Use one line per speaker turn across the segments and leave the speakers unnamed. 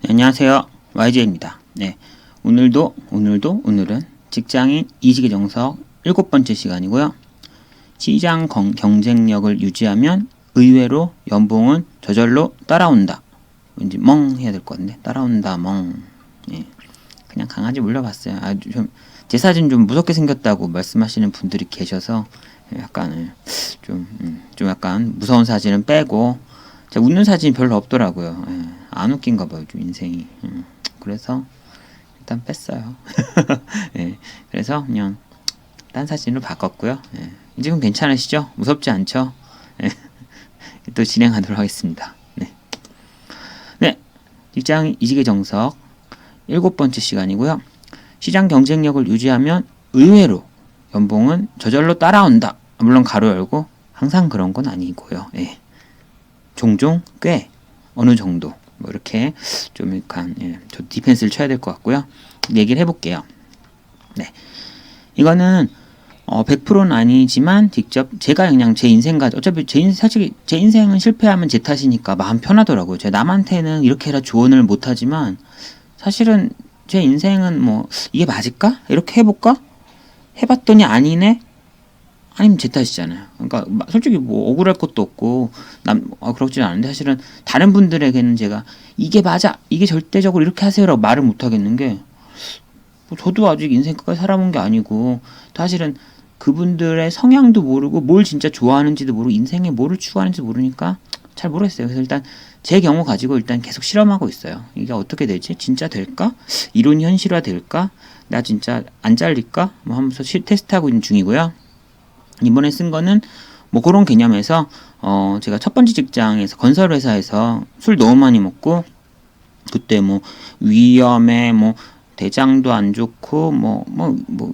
네, 안녕하세요. YJ입니다. 네, 오늘은 직장인 이직의 정석 7번째 시간이고요. 시장 경쟁력을 유지하면 의외로 연봉은 저절로 따라온다. 왠지 멍 해야 될 것 같은데 따라온다 멍. 네, 그냥 강아지 물려봤어요. 아주 제 사진 좀 무섭게 생겼다고 말씀하시는 분들이 계셔서 약간 좀 약간 무서운 사진은 빼고 제가 웃는 사진이 별로 없더라고요. 안 웃긴가 봐요, 좀 인생이. 그래서 일단 뺐어요. 예, 그래서 그냥 딴 사진으로 바꿨고요. 예, 지금 괜찮으시죠? 무섭지 않죠? 예, 또 진행하도록 하겠습니다. 네, 네, 직장 이직의 정석 7번째 시간이고요. 시장 경쟁력을 유지하면 의외로 연봉은 저절로 따라온다. 물론 가로 열고 항상 그런 건 아니고요. 예, 종종 꽤 어느 정도 뭐 이렇게 좀 약간 저 디펜스를 쳐야 될 것 같고요. 얘기를 해볼게요. 네, 이거는 100%는 아니지만 직접 제가 그냥 제 인생과 어차피 사실 제 인생은 실패하면 제 탓이니까 마음 편하더라고요. 제가 남한테는 이렇게 해라 조언을 못하지만 사실은 제 인생은 뭐 이게 맞을까? 이렇게 해볼까? 해봤더니 아니네? 아니면 제 탓이잖아요. 그러니까 솔직히 뭐 억울할 것도 없고 그렇진 않은데 사실은 다른 분들에게는 제가 이게 맞아, 이게 절대적으로 이렇게 하세요라고 말을 못 하겠는 게 저도 아직 인생 끝까지 살아본 게 아니고 사실은 그분들의 성향도 모르고 뭘 진짜 좋아하는지도 모르고 인생에 뭐를 추구하는지 모르니까 잘 모르겠어요. 그래서 일단 제 경우 가지고 일단 계속 실험하고 있어요. 이게 어떻게 되지? 진짜 될까? 이론이 현실화 될까? 나 진짜 안 잘릴까? 뭐 하면서 테스트하고 있는 중이고요. 이번에 쓴 거는 뭐 그런 개념에서 제가 첫 번째 직장에서 건설 회사에서 술 너무 많이 먹고 그때 뭐 위염에 뭐 대장도 안 좋고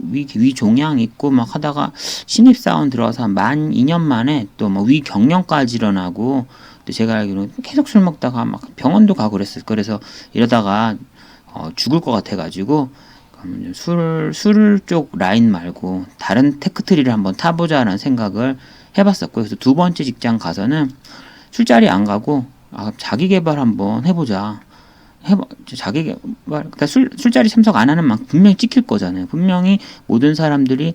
위 종양 있고 막 하다가 신입사원 들어와서 만 2년 만에 또 뭐 위 경련까지 일어나고 또 제가 알기로는 계속 술 먹다가 막 병원도 가고 그랬어요. 그래서 이러다가 죽을 것 같아가지고 술 쪽 라인 말고 다른 테크트리를 한번 타보자라는 생각을 해봤었고요. 그래서 두 번째 직장 가서는 술자리 안 가고 자기 개발 한번 해보자. 자기 개발, 그러니까 술자리 참석 안 하는 만큼 분명히 찍힐 거잖아요. 분명히 모든 사람들이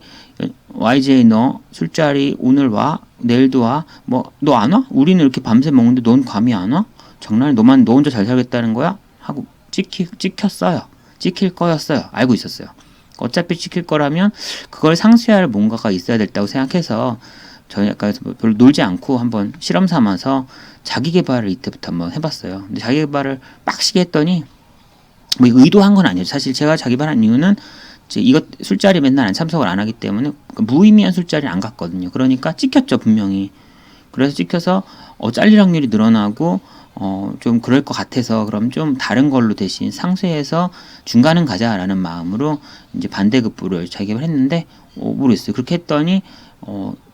YJ 너 술자리 오늘 와, 내일도 와, 뭐 너 안 와? 우리는 이렇게 밤새 먹는데 넌 감이 안 와? 장난해? 너 혼자 잘 살겠다는 거야? 하고 찍혔어요. 찍힐 거였어요. 알고 있었어요. 어차피 찍힐 거라면 그걸 상쇄할 뭔가가 있어야 됐다고 생각해서 저희 약간 별로 놀지 않고 한번 실험 삼아서 자기 개발을 이때부터 한번 해봤어요. 근데 자기 개발을 빡시게 했더니 뭐 의도한 건 아니에요. 사실 제가 자기 개발한 이유는 이것 술자리 맨날 안 참석을 안 하기 때문에 무의미한 술자리 안 갔거든요. 그러니까 찍혔죠 분명히. 그래서 찍혀서 잘릴 확률이 늘어나고 좀 그럴 것 같아서 그럼 좀 다른 걸로 대신 상쇄해서 중간은 가자라는 마음으로 이제 반대급부를 자격을 했는데 모르겠어요. 그렇게 했더니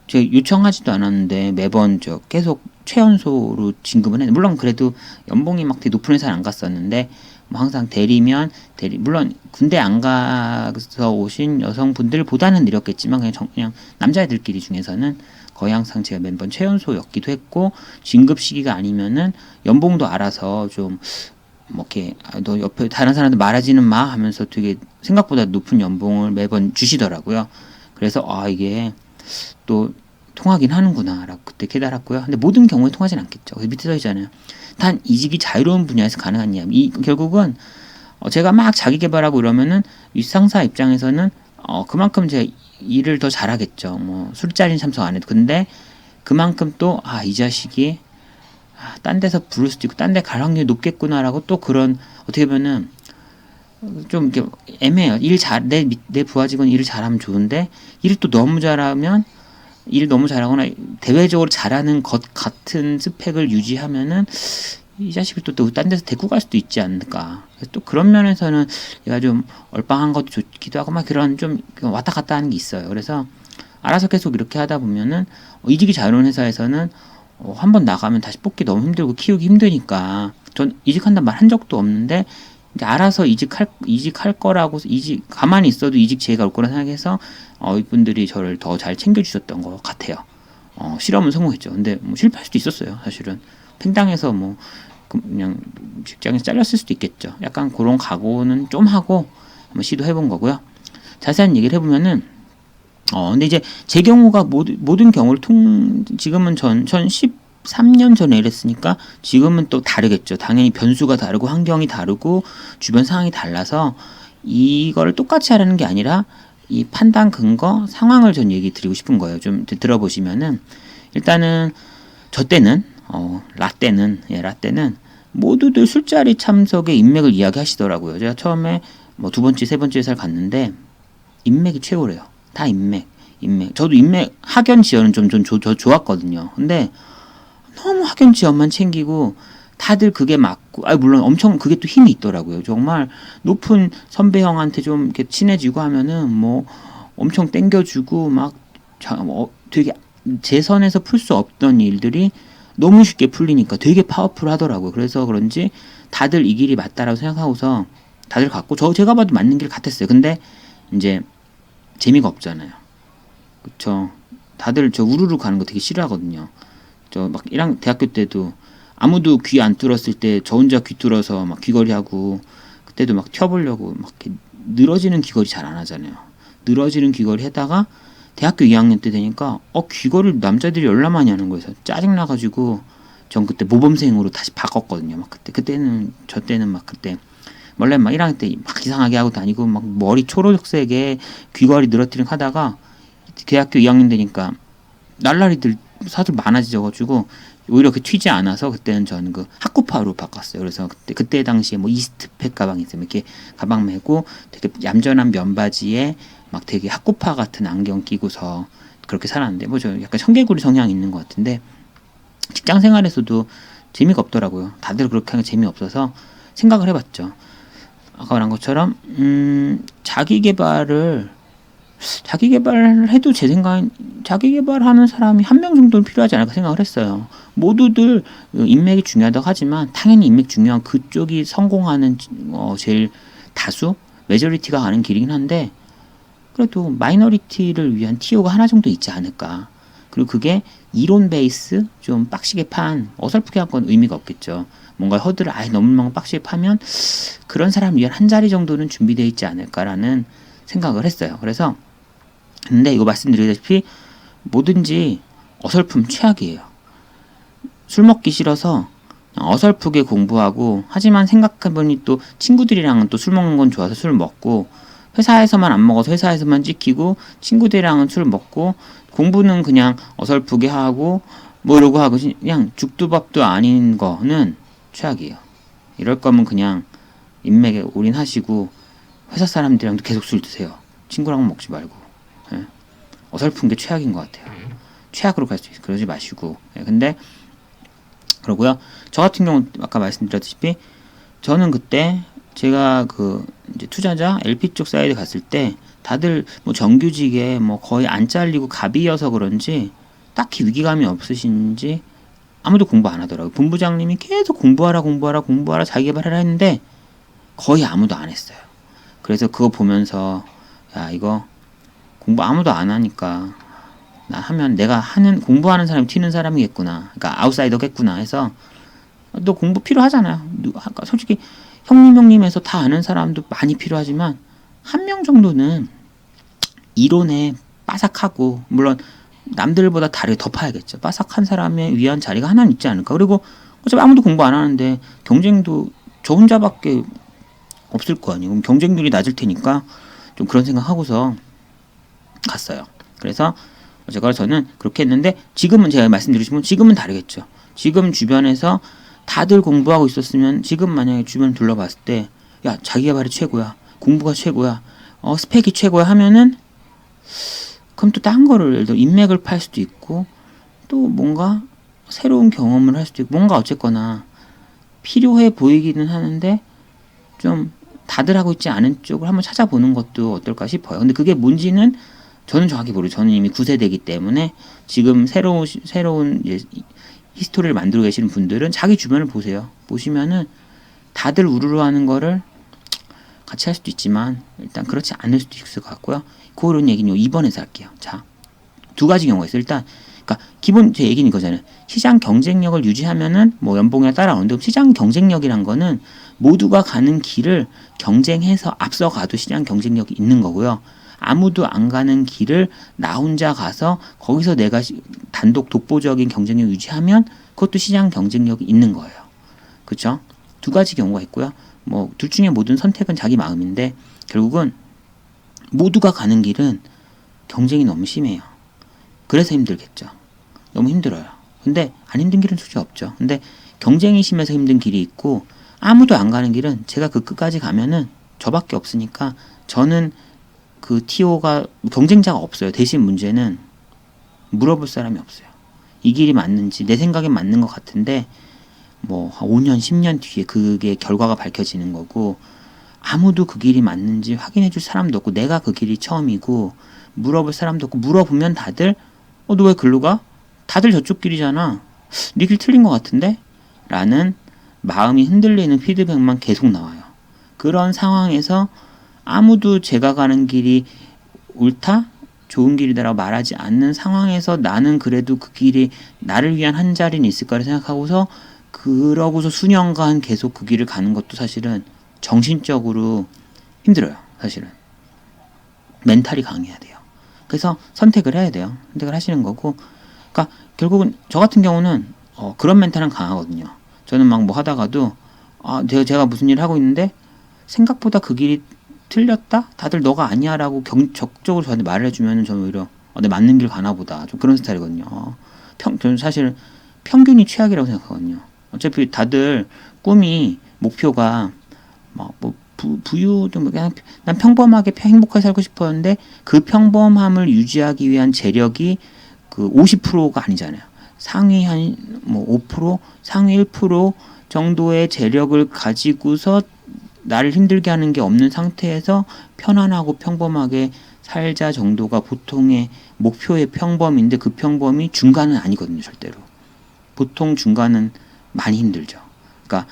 제가 요청하지도 않았는데 매번 계속 최연소로 진급을 했는데 물론 그래도 연봉이 막 되게 높은 회사는 안 갔었는데 뭐 항상 대리면 물론 군대 안 가서 오신 여성분들보다는 느렸겠지만 그냥 남자애들끼리 중에서는 거의 항상 제가 매번 최연소였기도 했고 진급 시기가 아니면은 연봉도 알아서 좀 뭐 이렇게 너 옆에 다른 사람들 말하지는 마 하면서 되게 생각보다 높은 연봉을 매번 주시더라고요. 그래서 이게 또 통하긴 하는구나라고 그때 깨달았고요. 근데 모든 경우에 통하진 않겠죠. 밑에 써 있잖아요. 단 이직이 자유로운 분야에서 가능하냐. 결국은 제가 막 자기 개발하고 이러면은 윗상사 입장에서는 그만큼 제가 일을 더 잘하겠죠. 뭐 술자리는 참석 안 해도. 근데 그만큼 또 이 자식이 딴 데서 부를 수도 있고 딴 데 갈 확률이 높겠구나라고 또 그런 어떻게 보면은 좀 이렇게 애매해요. 내 부하 직원 일을 잘하면 좋은데 일을 또 너무 잘하면 일 너무 잘하거나 대외적으로 잘하는 것 같은 스펙을 유지하면은 이 자식을 또 딴 데서 데리고 갈 수도 있지 않을까. 또 그런 면에서는 얘가 좀 얼빵한 것도 좋기도 하고 막 그런 좀 왔다 갔다 하는 게 있어요. 그래서 알아서 계속 이렇게 하다 보면은 이직이 자유로운 회사에서는 한 번 나가면 다시 뽑기 너무 힘들고 키우기 힘드니까 전 이직한다 말 한 적도 없는데 이제 알아서 이직할 거라고 가만히 있어도 이직 기회가 올 거라 생각해서 이분들이 저를 더 잘 챙겨주셨던 것 같아요. 실험은 성공했죠. 근데 뭐 실패할 수도 있었어요. 사실은 팽당해서 뭐 그냥 직장에서 잘렸을 수도 있겠죠. 약간 그런 각오는 좀 하고 한번 시도해본 거고요. 자세한 얘기를 해보면은 근데 이제 제 경우가 모든 경우를 지금은 전 13년 전에 이랬으니까 지금은 또 다르겠죠. 당연히 변수가 다르고 환경이 다르고 주변 상황이 달라서 이거를 똑같이 하라는 게 아니라 이 판단 근거 상황을 전 얘기 드리고 싶은 거예요. 좀 들어보시면은 일단은 저 때는 라떼는 모두들 술자리 참석의 인맥을 이야기하시더라고요. 제가 처음에 뭐 두 번째, 세 번째 회사를 갔는데 인맥이 최고래요. 다 인맥. 저도 인맥 학연 지원은 좀 좋았거든요. 근데 너무 학연 지원만 챙기고 다들 그게 맞고, 물론 엄청 그게 또 힘이 있더라고요. 정말 높은 선배 형한테 좀 이렇게 친해지고 하면은 뭐 엄청 땡겨주고 막 되게 제 선에서 풀 수 없던 일들이 너무 쉽게 풀리니까 되게 파워풀 하더라고요. 그래서 그런지 다들 이 길이 맞다라고 생각하고서 다들 갔고, 제가 봐도 맞는 길 같았어요. 근데 이제 재미가 없잖아요. 그쵸? 다들 저 우르르 가는 거 되게 싫어하거든요. 저 막 대학교 때도 아무도 귀 안 뚫었을 때 저 혼자 귀 뚫어서 막 귀걸이 하고, 그때도 막 튀어보려고 막 이렇게 늘어지는 귀걸이 잘 안 하잖아요. 늘어지는 귀걸이 하다가 대학교 2학년 때 되니까 귀걸이를 남자들이 열나 많이 하는 거여서 짜증나가지고 전 그때 모범생으로 다시 바꿨거든요. 막 그때는 저 때는 막 그때 원래 막 1학년 때 막 이상하게 하고 다니고 막 머리 초록색에 귀걸이 늘어뜨리고 하다가 대학교 2학년 되니까 날라리들 사들 많아져가지고 오히려 그 튀지 않아서 그때는 저는 그 학구파로 바꿨어요. 그래서 그때 당시에 뭐 이스트팩 가방 있으면 이렇게 가방 메고 되게 얌전한 면바지에 막 되게 학구파 같은 안경 끼고서 그렇게 살았는데, 뭐 저 약간 청개구리 성향이 있는 것 같은데 직장 생활에서도 재미가 없더라고요. 다들 그렇게 하는 게 재미없어서 생각을 해봤죠. 아까 말한 것처럼 자기 개발을 해도 제 생각엔 자기 개발하는 사람이 한 명 정도는 필요하지 않을까 생각을 했어요. 모두들 인맥이 중요하다고 하지만 당연히 인맥 중요한 그쪽이 성공하는 제일 다수 메저리티가 가는 길이긴 한데, 그래도 마이너리티를 위한 TO가 하나 정도 있지 않을까. 그리고 그게 이론 베이스 좀 빡시게 판 어설프게 한 건 의미가 없겠죠. 뭔가 허들을 아예 너무 빡시게 파면 그런 사람을 위한 한 자리 정도는 준비되어 있지 않을까라는 생각을 했어요. 그래서 근데 이거 말씀드리다시피 뭐든지 어설픔 최악이에요. 술 먹기 싫어서 어설프게 공부하고, 하지만 생각해보니 또 친구들이랑은 또 술 먹는 건 좋아서 술 먹고, 회사에서만 안 먹어서 회사에서만 찍히고, 친구들이랑은 술 먹고, 공부는 그냥 어설프게 하고 뭐 이러고 하고 그냥 죽도 밥도 아닌 거는 최악이에요. 이럴 거면 그냥 인맥에 올인하시고 회사 사람들이랑도 계속 술 드세요. 친구랑 먹지 말고. 예. 어설픈 게 최악인 것 같아요. 최악으로 갈 수 있어요. 그러지 마시고. 예. 근데 그러고요. 저 같은 경우 아까 말씀드렸다시피 저는 그때 제가 이제 투자자 LP 쪽 사이드 갔을 때 다들 뭐 정규직에 뭐 거의 안 잘리고 갑이어서 그런지 딱히 위기감이 없으신지 아무도 공부 안 하더라고요. 본부장님이 계속 공부하라 자기 개발하라 했는데 거의 아무도 안 했어요. 그래서 그거 보면서 야, 이거 공부 아무도 안 하니까 나 하면 내가 공부하는 사람이 튀는 사람이겠구나. 그러니까 아웃사이더겠구나 해서, 너 공부 필요하잖아요. 솔직히 형님에서 다 아는 사람도 많이 필요하지만 한 명 정도는 이론에 빠삭하고, 물론 남들보다 다리를 더 파야겠죠. 빠삭한 사람에 위한 자리가 하나는 있지 않을까. 그리고 어차피 아무도 공부 안 하는데 경쟁도 저 혼자밖에 없을 거 아니에요. 그럼 경쟁률이 낮을 테니까 좀 그런 생각하고서 갔어요. 그래서 제가 저는 그렇게 했는데, 지금은 제가 말씀드리지만 지금은 다르겠죠. 지금 주변에서 다들 공부하고 있었으면 지금 만약에 주변 둘러봤을 때 야, 자기개발이 최고야, 공부가 최고야, 스펙이 최고야 하면은 그럼 또 딴 거를 예를 들어 인맥을 팔 수도 있고 또 뭔가 새로운 경험을 할 수도 있고, 뭔가 어쨌거나 필요해 보이기는 하는데 좀 다들 하고 있지 않은 쪽을 한번 찾아보는 것도 어떨까 싶어요. 근데 그게 뭔지는 저는 정확히 모르죠. 저는 이미 9세대이기 때문에 지금 새로운 이제 히스토리를 만들고 계시는 분들은 자기 주변을 보세요. 보시면은 다들 우르르 하는 거를 같이 할 수도 있지만 일단 그렇지 않을 수도 있을 것 같고요. 그런 얘기는 이번에서 할게요. 자, 두 가지 경우가 있어요. 일단 그러니까 기본 제 얘기는 이거잖아요. 시장 경쟁력을 유지하면은 뭐 연봉에 따라오는데 시장 경쟁력이란 거는 모두가 가는 길을 경쟁해서 앞서가도 시장 경쟁력이 있는 거고요. 아무도 안 가는 길을 나 혼자 가서 거기서 내가 단독 독보적인 경쟁력 유지하면 그것도 시장 경쟁력이 있는 거예요. 그렇죠? 두 가지 경우가 있고요. 뭐 둘 중에 모든 선택은 자기 마음인데 결국은 모두가 가는 길은 경쟁이 너무 심해요. 그래서 힘들겠죠. 너무 힘들어요. 근데 안 힘든 길은 솔직히 없죠. 근데 경쟁이 심해서 힘든 길이 있고 아무도 안 가는 길은 제가 그 끝까지 가면은 저밖에 없으니까 저는 그 TO가 경쟁자가 없어요. 대신 문제는 물어볼 사람이 없어요. 이 길이 맞는지 내 생각엔 맞는 것 같은데 뭐 5년, 10년 뒤에 그게 결과가 밝혀지는 거고 아무도 그 길이 맞는지 확인해 줄 사람도 없고 내가 그 길이 처음이고 물어볼 사람도 없고 물어보면 다들 너 왜 글로 가? 다들 저쪽 길이잖아. 네 길 틀린 것 같은데? 라는 마음이 흔들리는 피드백만 계속 나와요. 그런 상황에서 아무도 제가 가는 길이 옳다? 좋은 길이다라고 말하지 않는 상황에서 나는 그래도 그 길이 나를 위한 한 자리는 있을까를 생각하고서 그러고서 수년간 계속 그 길을 가는 것도 사실은 정신적으로 힘들어요. 사실은. 멘탈이 강해야 돼요. 그래서 선택을 해야 돼요. 선택을 하시는 거고 그러니까 결국은 저 같은 경우는 그런 멘탈은 강하거든요. 저는 막 뭐 하다가도 제가 무슨 일을 하고 있는데 생각보다 그 길이 틀렸다? 다들 너가 아니야 라고 적극적으로 저한테 말을 해주면 저는 오히려 내 맞는 길 가나 보다. 좀 그런 스타일이거든요. 저는 사실 평균이 최악이라고 생각하거든요. 어차피 다들 꿈이 목표가 뭐 부유도 그냥 난 평범하게 행복하게 살고 싶었는데 그 평범함을 유지하기 위한 재력이 그 50%가 아니잖아요. 상위 한 뭐 5%, 상위 1% 정도의 재력을 가지고서 나를 힘들게 하는 게 없는 상태에서 편안하고 평범하게 살자 정도가 보통의 목표의 평범인데 그 평범이 중간은 아니거든요, 절대로. 보통 중간은 많이 힘들죠. 그러니까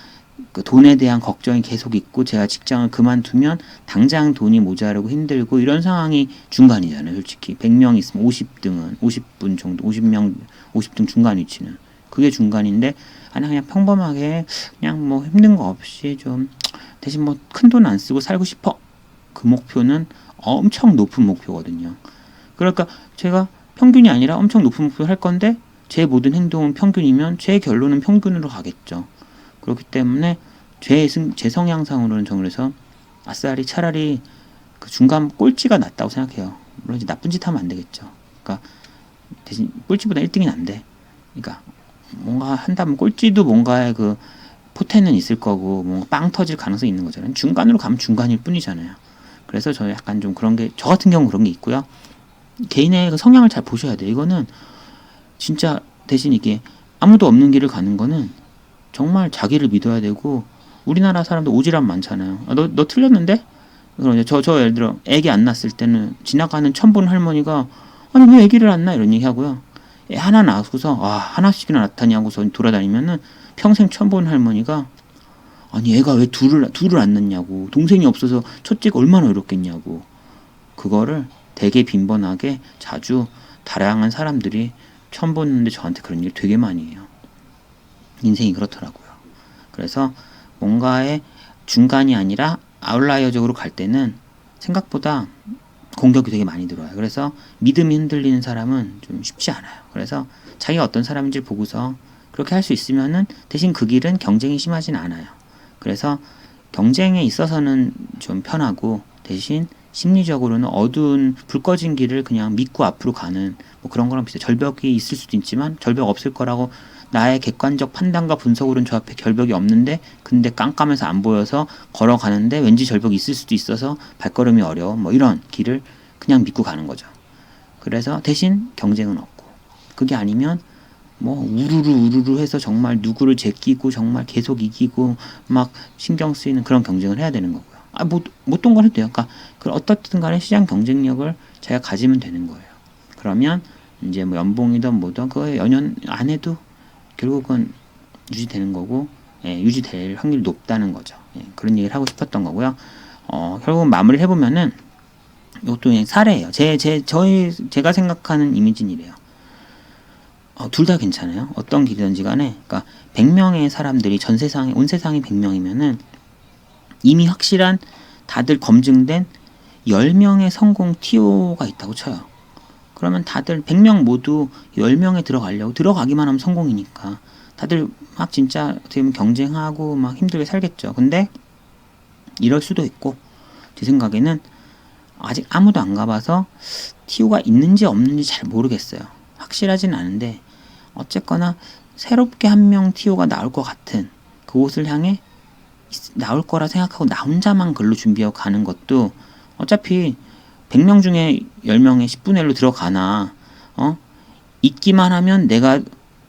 그 돈에 대한 걱정이 계속 있고 제가 직장을 그만두면 당장 돈이 모자라고 힘들고 이런 상황이 중간이잖아요. 솔직히 100명 있으면 50등은 50분 정도 50등 중간 위치는 그게 중간인데 그냥 평범하게 그냥 뭐 힘든 거 없이 좀 대신 뭐 큰 돈 안 쓰고 살고 싶어. 그 목표는 엄청 높은 목표거든요. 그러니까 제가 평균이 아니라 엄청 높은 목표를 할 건데 제 모든 행동은 평균이면 제 결론은 평균으로 가겠죠. 그렇기 때문에 제 성향상으로는 저는 그래서 아싸리 차라리 그 중간 꼴찌가 낫다고 생각해요. 물론 이제 나쁜 짓 하면 안 되겠죠. 그러니까 대신 꼴찌보다 1등이 안 돼. 그러니까 뭔가 한다면 꼴찌도 뭔가의 그 포텐은 있을 거고 뭔가 빵 터질 가능성이 있는 거잖아요. 중간으로 가면 중간일 뿐이잖아요. 그래서 저 약간 좀 그런 게 저 같은 경우 그런 게 있고요. 개인의 그 성향을 잘 보셔야 돼요. 이거는 진짜 대신 이게 아무도 없는 길을 가는 거는 정말 자기를 믿어야 되고 우리나라 사람들 오지랖 많잖아요. 너 틀렸는데? 그럼 저 예를 들어 애기 안 낳았을 때는 지나가는 천분 할머니가 아니 왜 애기를 안 낳아 이런 얘기 하고요. 애 하나 낳고서 하나씩이나 낳다니 하고서 돌아다니면은 평생 천분 할머니가 아니 애가 왜 둘을 안 낳냐고 동생이 없어서 첫째가 얼마나 어렵겠냐고 그거를 되게 빈번하게 자주 다양한 사람들이 처음 보는데 저한테 그런 일 되게 많이 해요. 인생이 그렇더라고요. 그래서 뭔가의 중간이 아니라 아웃라이어적으로 갈 때는 생각보다 공격이 되게 많이 들어와요. 그래서 믿음이 흔들리는 사람은 좀 쉽지 않아요. 그래서 자기가 어떤 사람인지 보고서 그렇게 할 수 있으면은 대신 그 길은 경쟁이 심하진 않아요. 그래서 경쟁에 있어서는 좀 편하고 대신 심리적으로는 어두운 불 꺼진 길을 그냥 믿고 앞으로 가는 뭐 그런 거랑 비슷해요. 절벽이 있을 수도 있지만 절벽 없을 거라고 나의 객관적 판단과 분석으로는 저 앞에 절벽이 없는데 근데 깜깜해서 안 보여서 걸어가는데 왠지 절벽이 있을 수도 있어서 발걸음이 어려워 뭐 이런 길을 그냥 믿고 가는 거죠. 그래서 대신 경쟁은 없고 그게 아니면 뭐 우르르 해서 정말 누구를 제끼고 정말 계속 이기고 막 신경 쓰이는 그런 경쟁을 해야 되는 거고요. 못 동거해도 돼요. 그러니까 어떻든 간에 시장 경쟁력을 제가 가지면 되는 거예요. 그러면 이제 뭐 연봉이든 뭐든 그거 연연 안 해도 결국은 유지되는 거고 유지될 확률이 높다는 거죠. 그런 얘기를 하고 싶었던 거고요. 결국은 마무리를 해보면은 이것도 그냥 사례예요. 제가 생각하는 이미지는 이래요. 둘 다 괜찮아요. 어떤 길이든지 간에. 그러니까 100명의 사람들이 전 세상에 온 세상이 100명이면은 이미 확실한 다들 검증된 10명의 성공 TO가 있다고 쳐요. 그러면 다들 100명 모두 10명에 들어가려고 들어가기만 하면 성공이니까 다들 막 진짜 어떻게 보면 경쟁하고 막 힘들게 살겠죠. 근데 이럴 수도 있고 제 생각에는 아직 아무도 안 가봐서 TO가 있는지 없는지 잘 모르겠어요. 확실하진 않은데 어쨌거나 새롭게 한 명 TO가 나올 것 같은 그곳을 향해 나올 거라 생각하고 나 혼자만 글로 준비하고 가는 것도 어차피 100명 중에 10명에 10분의 1로 들어가나 있기만 하면 내가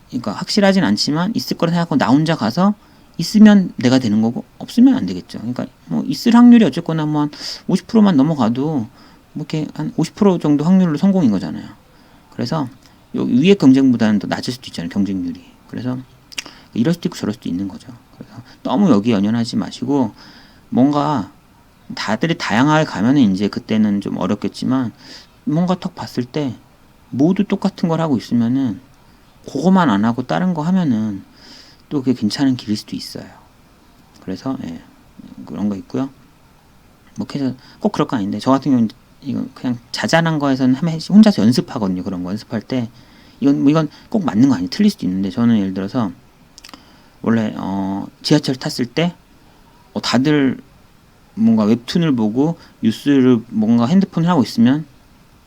그러니까 확실하진 않지만 있을 거라 생각하고 나 혼자 가서 있으면 내가 되는 거고 없으면 안 되겠죠. 그러니까 뭐 있을 확률이 어쨌거나 뭐 한 50%만 넘어가도 뭐 이렇게 한 50% 정도 확률로 성공인 거잖아요. 그래서 위의 경쟁보다는 더 낮을 수도 있잖아요. 경쟁률이. 그래서 이럴 수도 있고 저럴 수도 있는 거죠. 그래서 너무 여기 연연하지 마시고 뭔가 다들이 다양하게 가면은 이제 그때는 좀 어렵겠지만 뭔가 턱 봤을 때 모두 똑같은 걸 하고 있으면은 그거만 안 하고 다른 거 하면은 또 그게 괜찮은 길일 수도 있어요. 그래서 그런 거 있고요. 뭐 그래서 꼭 그럴 거 아닌데 저 같은 경우는 이건 그냥 자잘한 거에서는 혼자서 연습하거든요. 그런 거 연습할 때 이건 꼭 맞는 거 아니에요. 틀릴 수도 있는데 저는 예를 들어서 원래 지하철 탔을 때 다들 뭔가 웹툰을 보고 뉴스를 뭔가 핸드폰을 하고 있으면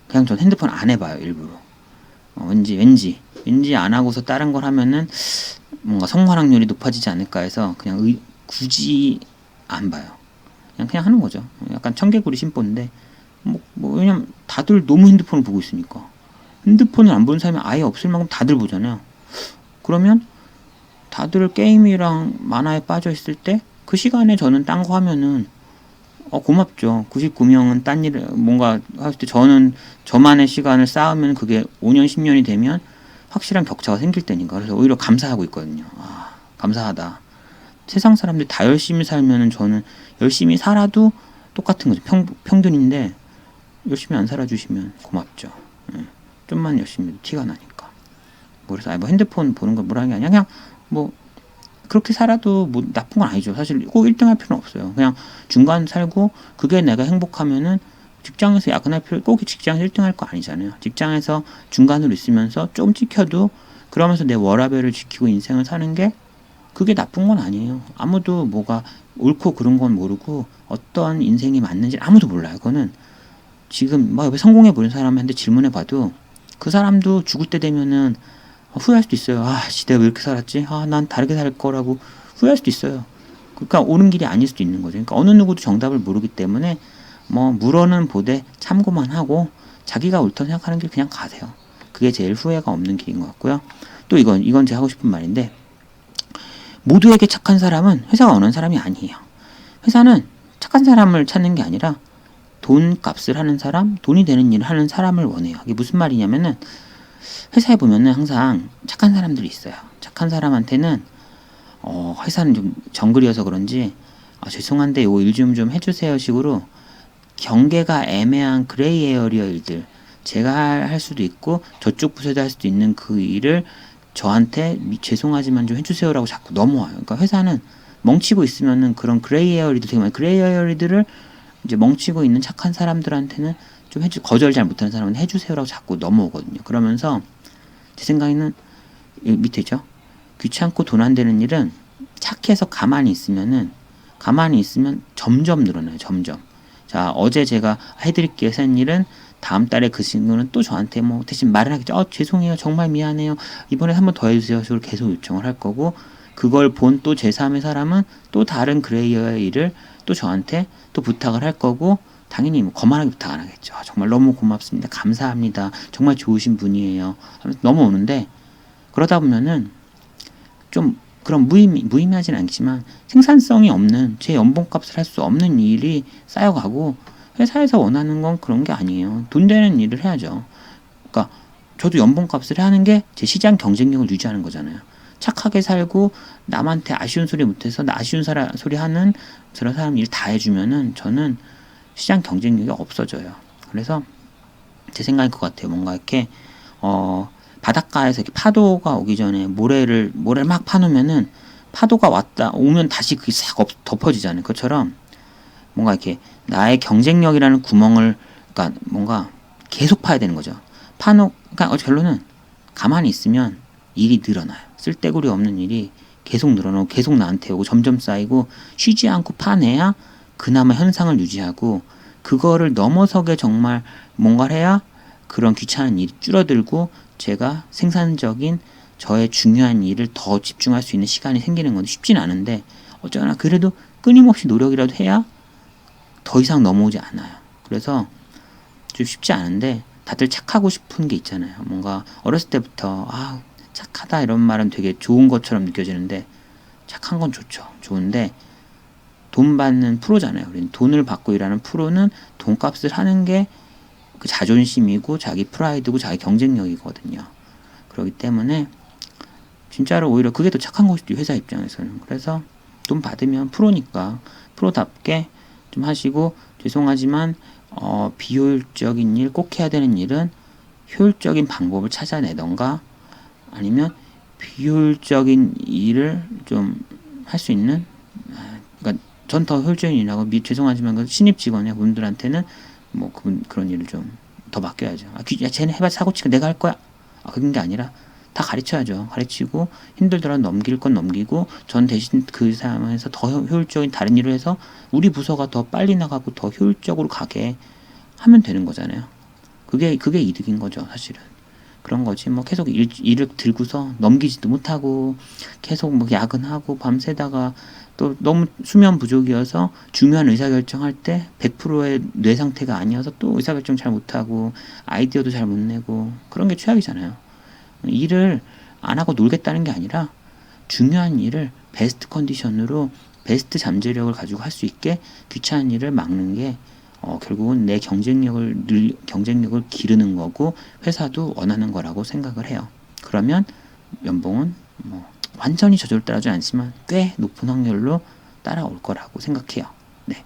그냥 전 핸드폰 안 해봐요. 일부러 왠지 안 하고서 다른 걸 하면은 뭔가 성공 확률이 높아지지 않을까 해서 그냥 굳이 안 봐요. 그냥 하는 거죠. 약간 청개구리 심보인데 왜냐면 다들 너무 핸드폰을 보고 있으니까 핸드폰을 안 보는 사람이 아예 없을 만큼 다들 보잖아요. 그러면 다들 게임이랑 만화에 빠져 있을 때 그 시간에 저는 딴 거 하면은 고맙죠. 99명은 딴 일을 뭔가 할 때 저는 저만의 시간을 쌓으면 그게 5년 10년이 되면 확실한 격차가 생길 때니까. 그래서 오히려 감사하고 있거든요. 감사하다. 세상 사람들이 다 열심히 살면은 저는 열심히 살아도 똑같은 거죠. 평균인데 열심히 안 살아주시면 고맙죠. 좀만 열심히 해도 티가 나니까. 그래서 뭐 핸드폰 보는 거 뭐라는 게 아니야. 그냥 뭐 그렇게 살아도 뭐 나쁜 건 아니죠. 사실 꼭 1등 할 필요는 없어요. 그냥 중간 살고 그게 내가 행복하면은 직장에서 야근할 필요 꼭 직장에서 1등 할 거 아니잖아요. 직장에서 중간으로 있으면서 좀 찍혀도 그러면서 내 워라밸을 지키고 인생을 사는 게 그게 나쁜 건 아니에요. 아무도 뭐가 옳고 그른 건 모르고 어떤 인생이 맞는지 아무도 몰라요. 그거는 지금 막 옆에 성공해 보는 사람한테 질문해 봐도 그 사람도 죽을 때 되면은 후회할 수도 있어요. 내가 왜 이렇게 살았지? 난 다르게 살 거라고 후회할 수도 있어요. 그러니까 옳은 길이 아닐 수도 있는 거죠. 그러니까 어느 누구도 정답을 모르기 때문에 뭐 물어는 보되 참고만 하고 자기가 옳다고 생각하는 길 그냥 가세요. 그게 제일 후회가 없는 길인 것 같고요. 또 이건 제가 하고 싶은 말인데 모두에게 착한 사람은 회사가 원하는 사람이 아니에요. 회사는 착한 사람을 찾는 게 아니라 돈값을 하는 사람, 돈이 되는 일을 하는 사람을 원해요. 이게 무슨 말이냐면은 회사에 보면은 항상 착한 사람들이 있어요. 착한 사람한테는 회사는 좀 정글이어서 그런지 죄송한데 요거 일 좀 해주세요 식으로 경계가 애매한 그레이 에어리어 일들 제가 할 수도 있고 저쪽 부서도 할 수도 있는 그 일을 저한테 죄송하지만 좀 해주세요라고 자꾸 넘어와요. 그러니까 회사는 멍치고 있으면은 그런 그레이 에어리들 되게 많아요. 그레이 에어리들을 이제 멍치고 있는 착한 사람들한테는 좀 거절 잘 못하는 사람은 해주세요라고 자꾸 넘어오거든요. 그러면서 제 생각에는 밑에 있죠. 귀찮고 돈 안 되는 일은 착해서 가만히 있으면 점점 늘어나요. 점점. 자, 어제 제가 해드릴게요 하는 일은 다음 달에 그 친구는 또 저한테 뭐 대신 말을 하겠죠. 죄송해요. 정말 미안해요. 이번에 한 번 더 해주세요. 식으로 계속 요청을 할 거고 그걸 본 또 제3의 사람은 또 다른 그레이어의 일을 또 저한테 또 부탁을 할 거고 당연히 뭐 거만하게 부탁 안 하겠죠. 정말 너무 고맙습니다. 감사합니다. 정말 좋으신 분이에요. 하면서 넘어오는데 그러다 보면은 좀 그런 무의미하진 않지만 생산성이 없는 제 연봉값을 할 수 없는 일이 쌓여가고 회사에서 원하는 건 그런 게 아니에요. 돈 되는 일을 해야죠. 그러니까 저도 연봉값을 하는 게 제 시장 경쟁력을 유지하는 거잖아요. 착하게 살고 남한테 아쉬운 소리 못해서 나 아쉬운 소리 하는 저런 사람 일 다 해주면은 저는 시장 경쟁력이 없어져요. 그래서 제 생각인 것 같아요. 뭔가 이렇게 바닷가에서 이렇게 파도가 오기 전에 모래를 막 파놓으면은 파도가 오면 다시 그게 싹 덮어지잖아요. 그것처럼 뭔가 이렇게 나의 경쟁력이라는 구멍을, 그러니까 뭔가 계속 파야 되는 거죠. 그러니까 결론은 가만히 있으면 일이 늘어나요. 쓸데구리 없는 일이 계속 늘어나고 계속 나한테 오고 점점 쌓이고 쉬지 않고 파내야 그나마 현상을 유지하고, 그거를 넘어서게 정말 뭔가를 해야 그런 귀찮은 일이 줄어들고 제가 생산적인 저의 중요한 일을 더 집중할 수 있는 시간이 생기는 건데, 쉽진 않은데 어쩌나 그래도 끊임없이 노력이라도 해야 더 이상 넘어오지 않아요. 그래서 좀 쉽지 않은데 다들 착하고 싶은 게 있잖아요. 뭔가 어렸을 때부터 착하다 이런 말은 되게 좋은 것처럼 느껴지는데, 착한 건 좋은데 돈 받는 프로잖아요. 우리는 돈을 받고 일하는 프로는 돈값을 하는 게 그 자존심이고 자기 프라이드고 자기 경쟁력이거든요. 그렇기 때문에 진짜로 오히려 그게 더 착한 것이죠, 회사 입장에서는. 그래서 돈 받으면 프로니까 프로답게 좀 하시고, 죄송하지만 비효율적인 일, 꼭 해야 되는 일은 효율적인 방법을 찾아내던가, 아니면 비효율적인 일을 좀 할 수 있는, 그러니까 전 더 효율적인 일하고, 죄송하지만 그 신입 직원의 분들한테는 뭐 그런 일을 좀 더 맡겨야죠. 야, 쟤는 해봤자 사고치고 내가 할 거야. 그런 게 아니라 다 가르쳐야죠. 가르치고 힘들더라도 넘길 건 넘기고, 전 대신 그 상황에서 더 효율적인 다른 일을 해서 우리 부서가 더 빨리 나가고 더 효율적으로 가게 하면 되는 거잖아요. 그게 이득인 거죠, 사실은. 그런 거지. 뭐 계속 일을 들고서 넘기지도 못하고 계속 뭐 야근하고 밤새다가 또 너무 수면 부족이어서 중요한 의사결정할 때 100%의 뇌 상태가 아니어서 또 의사결정 잘 못하고 아이디어도 잘 못 내고, 그런 게 최악이잖아요. 일을 안 하고 놀겠다는 게 아니라 중요한 일을 베스트 컨디션으로 베스트 잠재력을 가지고 할 수 있게 귀찮은 일을 막는 게 결국은 내 경쟁력을 기르는 거고 회사도 원하는 거라고 생각을 해요. 그러면 연봉은 뭐 완전히 저절로 따라주지 않지만 꽤 높은 확률로 따라올 거라고 생각해요. 네,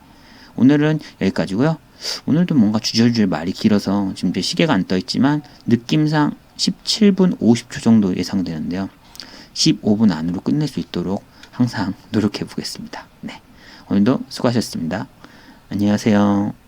오늘은 여기까지고요. 오늘도 뭔가 주절주절 말이 길어서 지금 제 시계가 안 떠 있지만 느낌상 17분 50초 정도 예상되는데요. 15분 안으로 끝낼 수 있도록 항상 노력해 보겠습니다. 네, 오늘도 수고하셨습니다. 안녕하세요.